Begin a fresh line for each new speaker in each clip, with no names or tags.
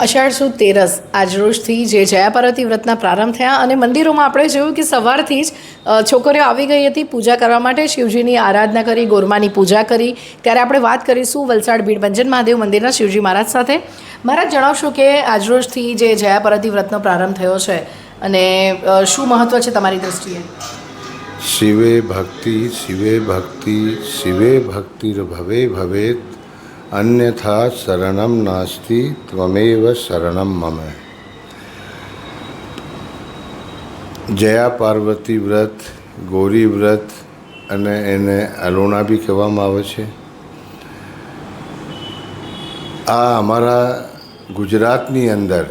અષાઢ સુદ તેરસ આજરોજથી જે જયા પાર્વતી વ્રતના પ્રારંભ થયા અને મંદિરોમાં આપણે જોયું કે સવારથી જ છોકરીઓ આવી ગઈ હતી પૂજા કરવા માટે, શિવજીની આરાધના કરી, ગોરમાની પૂજા કરી. ત્યારે આપણે વાત કરીશું વલસાડ ભીડભંજન મહાદેવ મંદિરના શિવજી મહારાજ સાથે. મહારાજ, જણાવશો કે આજરોજથી જે જયા પાર્વતી વ્રતનો પ્રારંભ થયો છે અને શું મહત્વ છે તમારી દૃષ્ટિએ?
શિવે ભક્તિ શિવે ભક્તિ શિવે ભક્તિર્ભવે ભવેત અન્યથા શરણમ નાસ્તિ ત્વમેવ શરણમ મમ. જયા પાર્વતી વ્રત, ગૌરી વ્રત અને એને અલોણા બી કહેવામાં આવે છે. આ અમારા ગુજરાતની અંદર,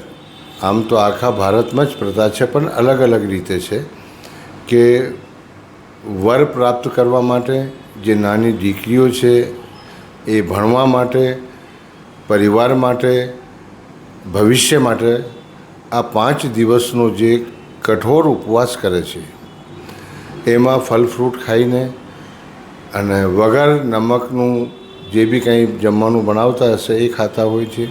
આમ તો આખા ભારતમાં જ પ્રથા છે, પણ અલગ અલગ રીતે છે કે વર પ્રાપ્ત કરવા માટે જે નાની દીકરીઓ છે એ ભણવા માટે, પરિવાર માટે, ભવિષ્ય માટે આ 5 દિવસનો જે કઠોર ઉપવાસ કરે છે, એમાં ફળ ફ્રૂટ ખાઈને અને વગર નમકનું જે બી કંઈ જમવાનું બનાવતા હશે એ ખાતા હોય છે.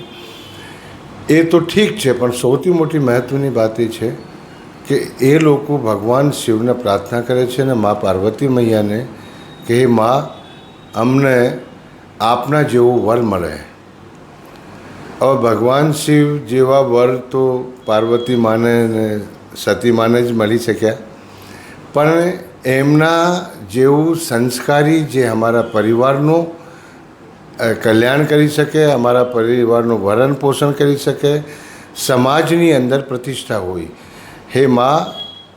એ તો ઠીક છે, પણ સૌથી મોટી મહત્ત્વની વાત એ છે કે એ લોકો ભગવાન શિવને પ્રાર્થના કરે છે અને મા પાર્વતી મૈયાને કે હે મા, અમને આપના જેવો વર મળે. હવે ભગવાન શિવ જેવા વર તો પાર્વતી માને ને સતી માને જ મળી શક્યા, પણ એમના જેવું સંસ્કારી જે અમારા પરિવારનું કલ્યાણ કરી શકે, અમારા પરિવારનું ભરણ પોષણ કરી શકે, સમાજની અંદર પ્રતિષ્ઠા હોય, હે મા,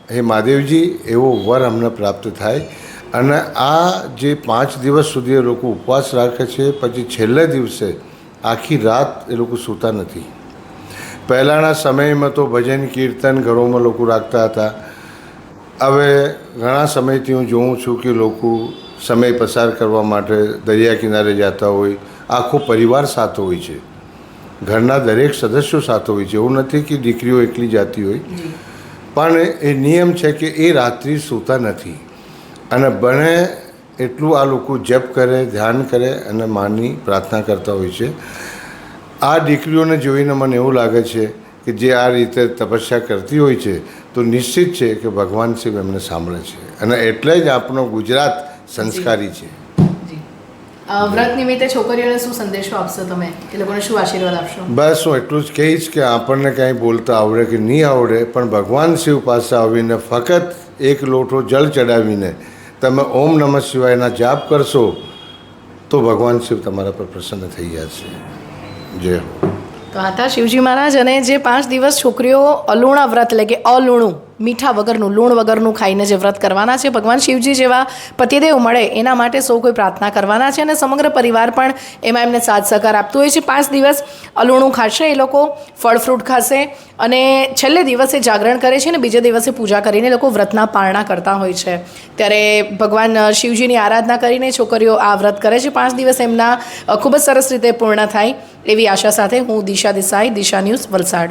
હે મહાદેવજી, એવો વર અમને પ્રાપ્ત થાય. અને આ જે 5 દિવસ સુધી એ લોકો ઉપવાસ રાખે છે, પછી છેલ્લે દિવસે આખી રાત એ લોકો સૂતા નથી. પહેલાંના સમયમાં તો ભજન કીર્તન ઘરોમાં લોકો રાખતા હતા. હવે ઘણા સમયથી હું જોઉં છું કે લોકો સમય પસાર કરવા માટે દરિયા કિનારે જતા હોય, આખો પરિવાર સાથે હોય છે, ઘરના દરેક સદસ્યો સાથે હોય છે. એવું નથી કે દીકરીઓ એકલી જતી હોય, પણ એ નિયમ છે કે એ રાત્રિ સૂતા નથી અને બને એટલું આ લોકો જપ કરે, ધ્યાન કરે અને માની પ્રાર્થના કરતા હોય છે. આ દીકરીઓને જોઈને મને એવું લાગે છે કે જે આ રીતે તપસ્યા કરતી હોય છે તો નિશ્ચિત છે કે ભગવાન શિવ એમને સાંભળે છે, અને એટલે જ આપણો ગુજરાત સંસ્કારી છે.
વ્રત નિમિત્તે છોકરીઓને શું સંદેશો આપશો તમે? એ લોકોને શું આશીર્વાદ આપશો?
બસ હું એટલું જ કહીશ કે આપણને કાંઈ બોલતા આવડે કે નહીં આવડે, પણ ભગવાન શિવ પાસે આવીને ફક્ત એક લોટો જળ ચડાવીને તમે ઓમ નમઃ શિવાયના જાપ કરશો તો ભગવાન શિવ તમારા પર પ્રસન્ન થઈ જશે. જય હો.
તો હતા શિવજી મહારાજ. અને જે 5 દિવસ છોકરીઓ અલુણા વ્રત, એટલે કે અલુણું, મીઠા વગરનું, લૂણ વગરનું ખાઈને જે વ્રત કરવાના છે, ભગવાન શિવજી જેવા પતિદેવ મળે એના માટે સૌ કોઈ પ્રાર્થના કરવાના છે અને સમગ્ર પરિવાર પણ એમાં એમને સાથ સહકાર આપતું હોય છે. 5 દિવસ અલુણું ખાશે એ લોકો, ફળ ફ્રૂટ ખાશે અને છેલ્લે દિવસે જાગરણ કરે છે અને બીજે દિવસે પૂજા કરીને લોકો વ્રતના પારણા કરતા હોય છે. ત્યારે ભગવાન શિવજીની આરાધના કરીને છોકરીઓ આ વ્રત કરે છે. 5 દિવસ એમના ખૂબ જ સરસ રીતે પૂર્ણ થાય એવી આશા સાથે હું દિશા દેસાઈ, દિશા ન્યૂઝ, વલસાડ.